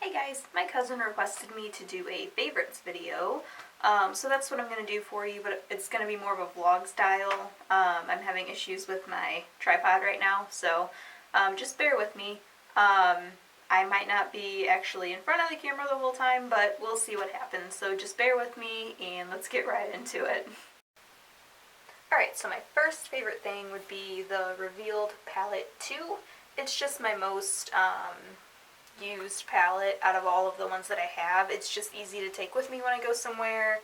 Hey guys, my cousin requested me to do a favorites video, so that's what I'm going to do for you, but it's going to be more of a vlog style. I'm having issues with my tripod right now, so just bear with me. I might not be actually in front of the camera the whole time, but we'll see what happens, so just bear with me and let's get right into it. Alright, so my first favorite thing would be the Revealed Palette 2. It's just my most used palette out of all of the ones that I have. It's just easy to take with me when I go somewhere,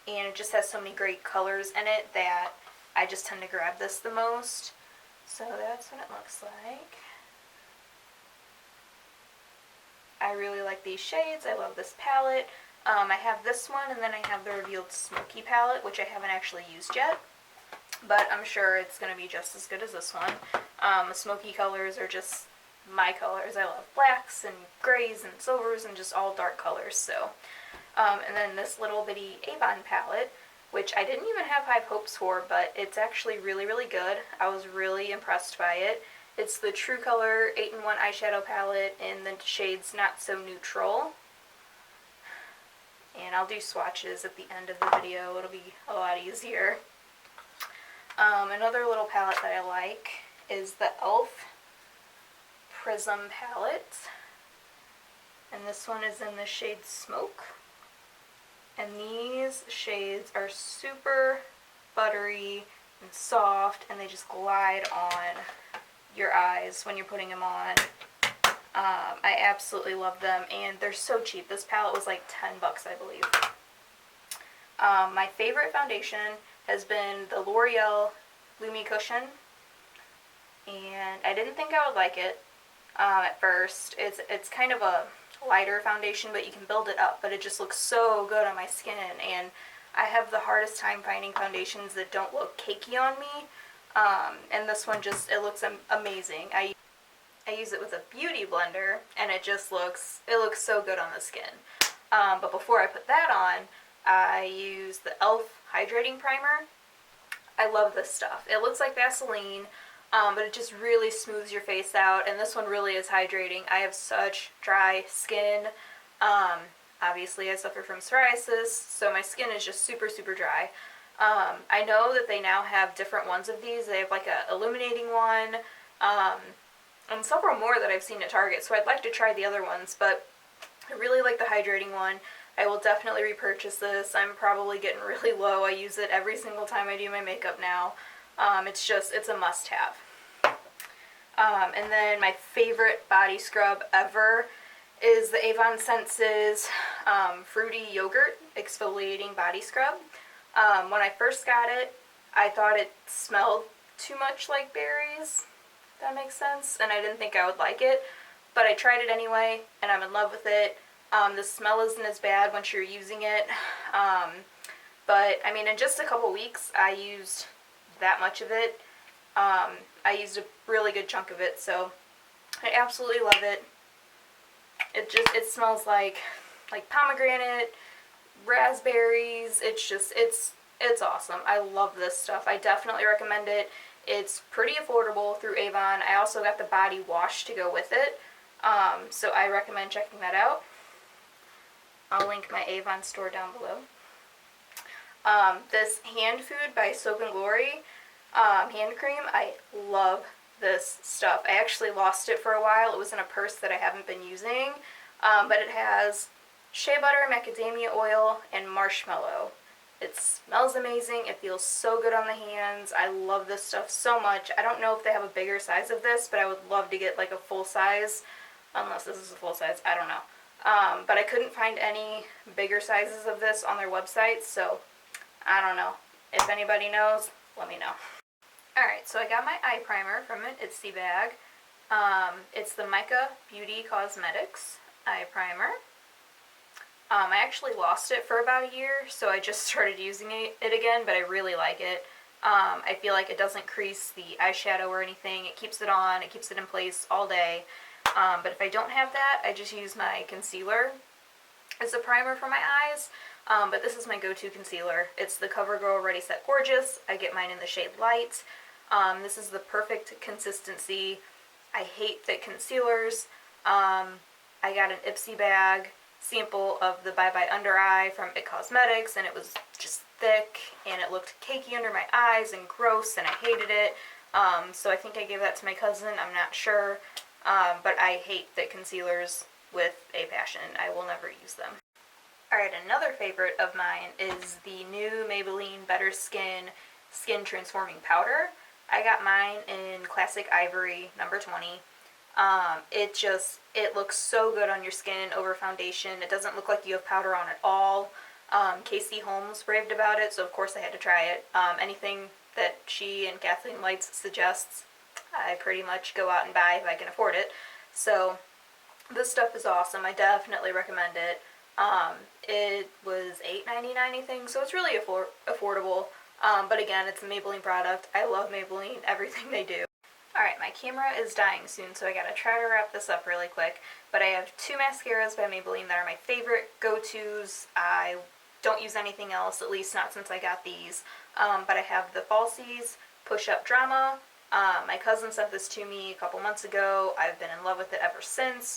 and it just has so many great colors in it that I just tend to grab this the most. So that's what it looks like. I really like these shades. I love this palette. I have this one, and then I have the Revealed Smoky palette, which I haven't actually used yet, but I'm sure it's going to be just as good as this one. The smoky colors are just my colors. I love blacks and grays and silvers and just all dark colors. So, and then this little bitty Avon palette, which I didn't even have high hopes for, but it's actually really, really good. I was really impressed by it. It's the True Color 8-in-1 eyeshadow palette in the shades Not So Neutral. And I'll do swatches at the end of the video. It'll be a lot easier. Another little palette that I like is the e.l.f. Prism palette, and this one is in the shade Smoke, and these shades are super buttery and soft, and they just glide on your eyes when you're putting them on. I absolutely love them, and they're so cheap. This palette was like 10 bucks, I believe. My favorite foundation has been the L'Oreal Lumi Cushion, and I didn't think I would like it at first. It's kind of a lighter foundation, but you can build it up, but it just looks so good on my skin, and I have the hardest time finding foundations that don't look cakey on me, and this one just, it looks amazing. I use it with a beauty blender, and it looks so good on the skin. But before I put that on, I use the e.l.f. Hydrating Primer. I love this stuff. It looks like Vaseline, but it just really smooths your face out, and this one really is hydrating. I have such dry skin. Obviously I suffer from psoriasis, so my skin is just super, super dry. I know that they now have different ones of these. They have like a illuminating one, and several more that I've seen at Target, so I'd like to try the other ones, but I really like the hydrating one. I will definitely repurchase this. I'm probably getting really low. I use it every single time I do my makeup now. It's a must-have. And then my favorite body scrub ever is the Avon Senses Fruity Yogurt Exfoliating Body Scrub. When I first got it, I thought it smelled too much like berries, if that makes sense, and I didn't think I would like it, but I tried it anyway, and I'm in love with it. The smell isn't as bad once you're using it, but I mean, in just a couple weeks, I used that much of it. I used a really good chunk of it, so I absolutely love it. It smells like pomegranate, raspberries. It's awesome. I love this stuff. I definitely recommend it. It's pretty affordable through Avon. I also got the body wash to go with it, so I recommend checking that out. I'll link my Avon store down below. This Hand Food by Soap & Glory hand cream, I love this stuff. I actually lost it for a while. It was in a purse that I haven't been using, but it has shea butter, macadamia oil, and marshmallow. It smells amazing. It feels so good on the hands. I love this stuff so much. I don't know if they have a bigger size of this, but I would love to get like a full size, unless this is a full size. I don't know. But I couldn't find any bigger sizes of this on their website, so I don't know. If anybody knows, let me know. Alright, so I got my eye primer from it. It's the bag. It's the Mica Beauty Cosmetics eye primer. I actually lost it for about a year, so I just started using it again, but I really like it. I feel like it doesn't crease the eyeshadow or anything. It keeps it on. It keeps it in place all day. But if I don't have that, I just use my concealer as a primer for my eyes. But this is my go-to concealer. It's the CoverGirl Ready Set Gorgeous. I get mine in the shade Light. This is the perfect consistency. I hate thick concealers. I got an Ipsy bag sample of the Bye Bye Under Eye from It Cosmetics, and it was just thick, and it looked cakey under my eyes and gross, and I hated it. So I think I gave that to my cousin. I'm not sure. But I hate thick concealers with a passion. I will never use them. Alright, another favorite of mine is the new Maybelline Better Skin Transforming Powder. I got mine in Classic Ivory, number 20. It looks so good on your skin over foundation. It doesn't look like you have powder on at all. Casey Holmes raved about it, so of course I had to try it. Anything that she and Kathleen Lights suggests, I pretty much go out and buy if I can afford it. So this stuff is awesome. I definitely recommend it. It was $8.99, I think, so it's really affordable. But again, it's a Maybelline product. I love Maybelline, everything they do. Alright, my camera is dying soon, so I gotta try to wrap this up really quick. But I have two mascaras by Maybelline that are my favorite go-tos. I don't use anything else, at least not since I got these. But I have the Falsies Push Up Drama. My cousin sent this to me a couple months ago. I've been in love with it ever since.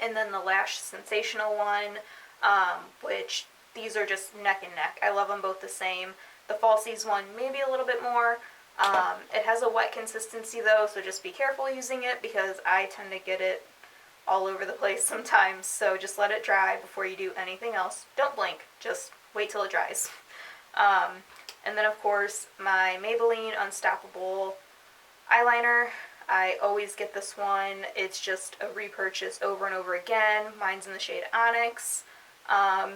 And then the Lash Sensational one, which these are just neck and neck. I love them both the same. The Falsies one, maybe a little bit more. It has a wet consistency though, so just be careful using it because I tend to get it all over the place sometimes. So just let it dry before you do anything else. Don't blink, just wait till it dries. And then of course my Maybelline Unstoppable eyeliner. I always get this one. It's just a repurchase over and over again. Mine's in the shade Onyx. I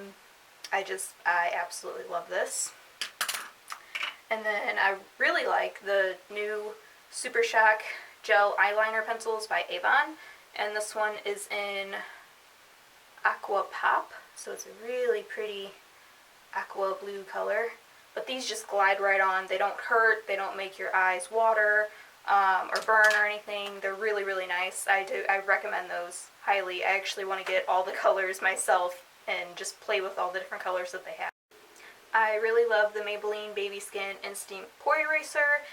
absolutely love this. And then I really like the new Super Shock Gel Eyeliner Pencils by Avon. And this one is in Aqua Pop. So it's a really pretty aqua blue color. But these just glide right on. They don't hurt. They don't make your eyes water or burn or anything. They're really, really nice. I recommend those highly. I actually want to get all the colors myself and just play with all the different colors that they have. I really love the Maybelline Baby Skin Instinct Pore Eraser.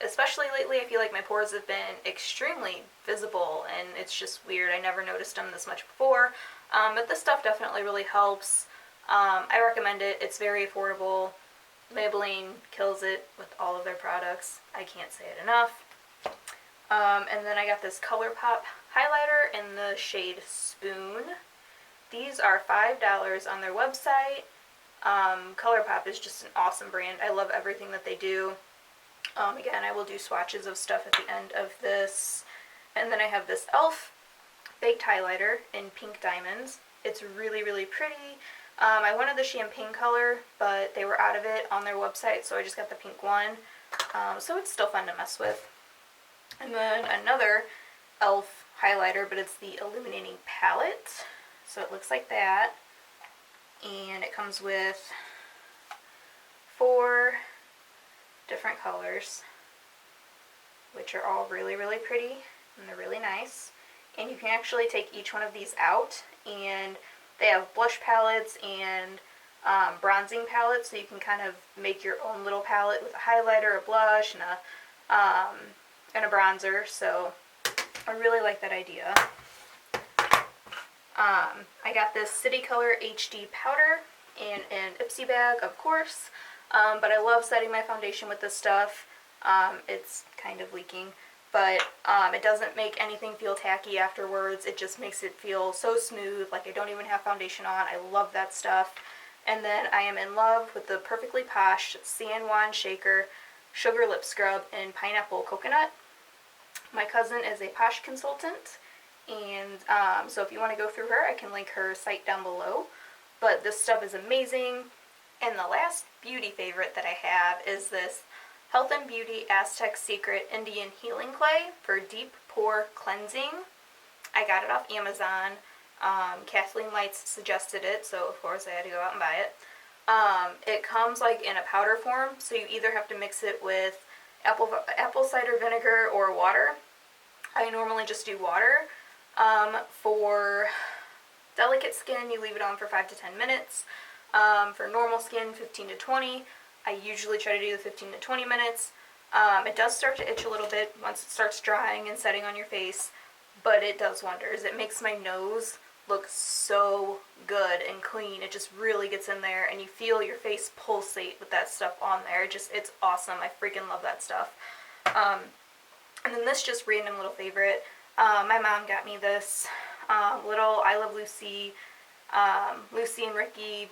Especially lately, I feel like my pores have been extremely visible, and it's just weird. I never noticed them this much before. But this stuff definitely really helps. I recommend it. It's very affordable. Maybelline kills it with all of their products. I can't say it enough. And then I got this ColourPop highlighter in the shade Spoon. These are $5 on their website. ColourPop is just an awesome brand. I love everything that they do. Again, I will do swatches of stuff at the end of this. And then I have this e.l.f. baked highlighter in Pink Diamonds. It's really, really pretty. I wanted the champagne color, but they were out of it on their website, so I just got the pink one. So it's still fun to mess with. And then another e.l.f. highlighter, but it's the Illuminating Palette. So it looks like that. And it comes with 4 different colors, which are all really, really pretty, and they're really nice. And you can actually take each one of these out, and they have blush palettes and bronzing palettes, so you can kind of make your own little palette with a highlighter, a blush, and a bronzer. So I really like that idea. I got this City Color HD powder in an Ipsy bag, of course, but I love setting my foundation with this stuff. It's kind of leaking, but it doesn't make anything feel tacky afterwards. It just makes it feel so smooth, like I don't even have foundation on. I love that stuff. And then I am in love with the Perfectly Posh San Juan Shaker Sugar Lip Scrub in Pineapple Coconut. My cousin is a Posh consultant, and so if you want to go through her, I can link her site down below. But this stuff is amazing. And the last beauty favorite that I have is this Health and Beauty Aztec Secret Indian Healing Clay for deep pore cleansing. I got it off Amazon. Kathleen Lights suggested it, so of course I had to go out and buy it. It comes like in a powder form, so you either have to mix it with apple cider vinegar or water. I normally just do water. For delicate skin, you leave it on for 5 to 10 minutes. For normal skin, 15 to 20. I usually try to do the 15 to 20 minutes. It does start to itch a little bit once it starts drying and setting on your face. but it does wonders. It makes my nose look so good and clean. It just really gets in there, and you feel your face pulsate with that stuff on there. It's awesome. I freaking love that stuff. And then this just random little favorite. My mom got me this little I Love Lucy, Lucy and Ricky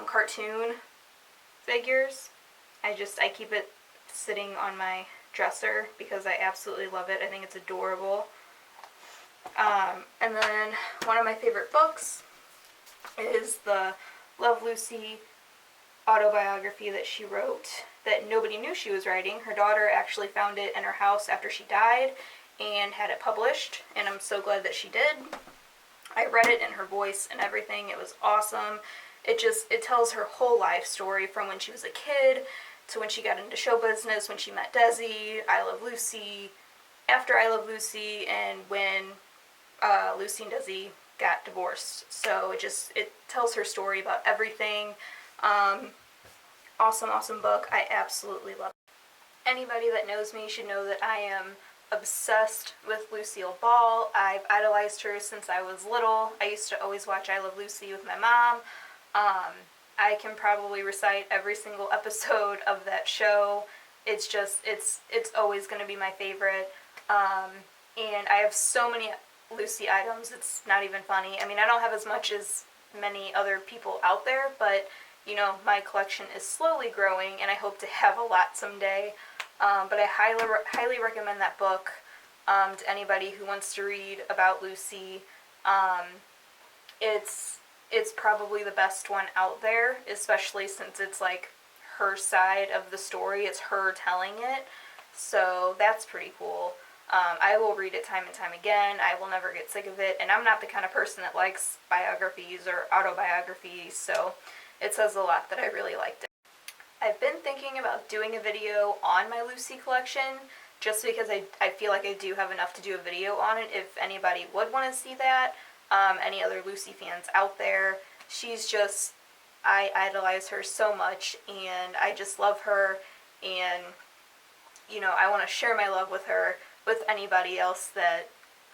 cartoon figures. I keep it sitting on my dresser because I absolutely love it. I think it's adorable. And then one of my favorite books is the Love Lucy autobiography that she wrote that nobody knew she was writing. Her daughter actually found it in her house after she died and had it published, and I'm so glad that she did. I read it in her voice and everything. It was awesome. It tells her whole life story from when she was a kid to when she got into show business, when she met Desi, I Love Lucy, after I Love Lucy, and when Lucy and Desi got divorced. So it tells her story about everything. Awesome book. I absolutely love it. Anybody that knows me should know that I am obsessed with Lucille Ball. I've idolized her since I was little. I used to always watch I Love Lucy with my mom. I can probably recite every single episode of that show. It's always going to be my favorite. And I have so many Lucy items, it's not even funny. I mean, I don't have as much as many other people out there, but, you know, my collection is slowly growing, and I hope to have a lot someday. But I highly recommend that book to anybody who wants to read about Lucy. It's probably the best one out there, especially since it's like her side of the story. It's her telling it, so that's pretty cool. I will read it time and time again. I will never get sick of it, and I'm not the kind of person that likes biographies or autobiographies, so it says a lot that I really liked it. I've been thinking about doing a video on my Lucy collection, just because I feel like I do have enough to do a video on it if anybody would want to see that. Any other Lucy fans out there. I idolize her so much, and I just love her, and, you know, I want to share my love with her with anybody else that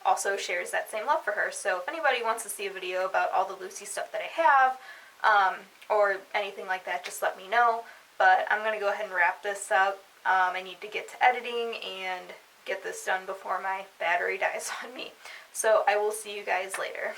also shares that same love for her. So if anybody wants to see a video about all the Lucy stuff that I have, or anything like that, just let me know. But I'm going to go ahead and wrap this up. I need to get to editing and get this done before my battery dies on me. So I will see you guys later.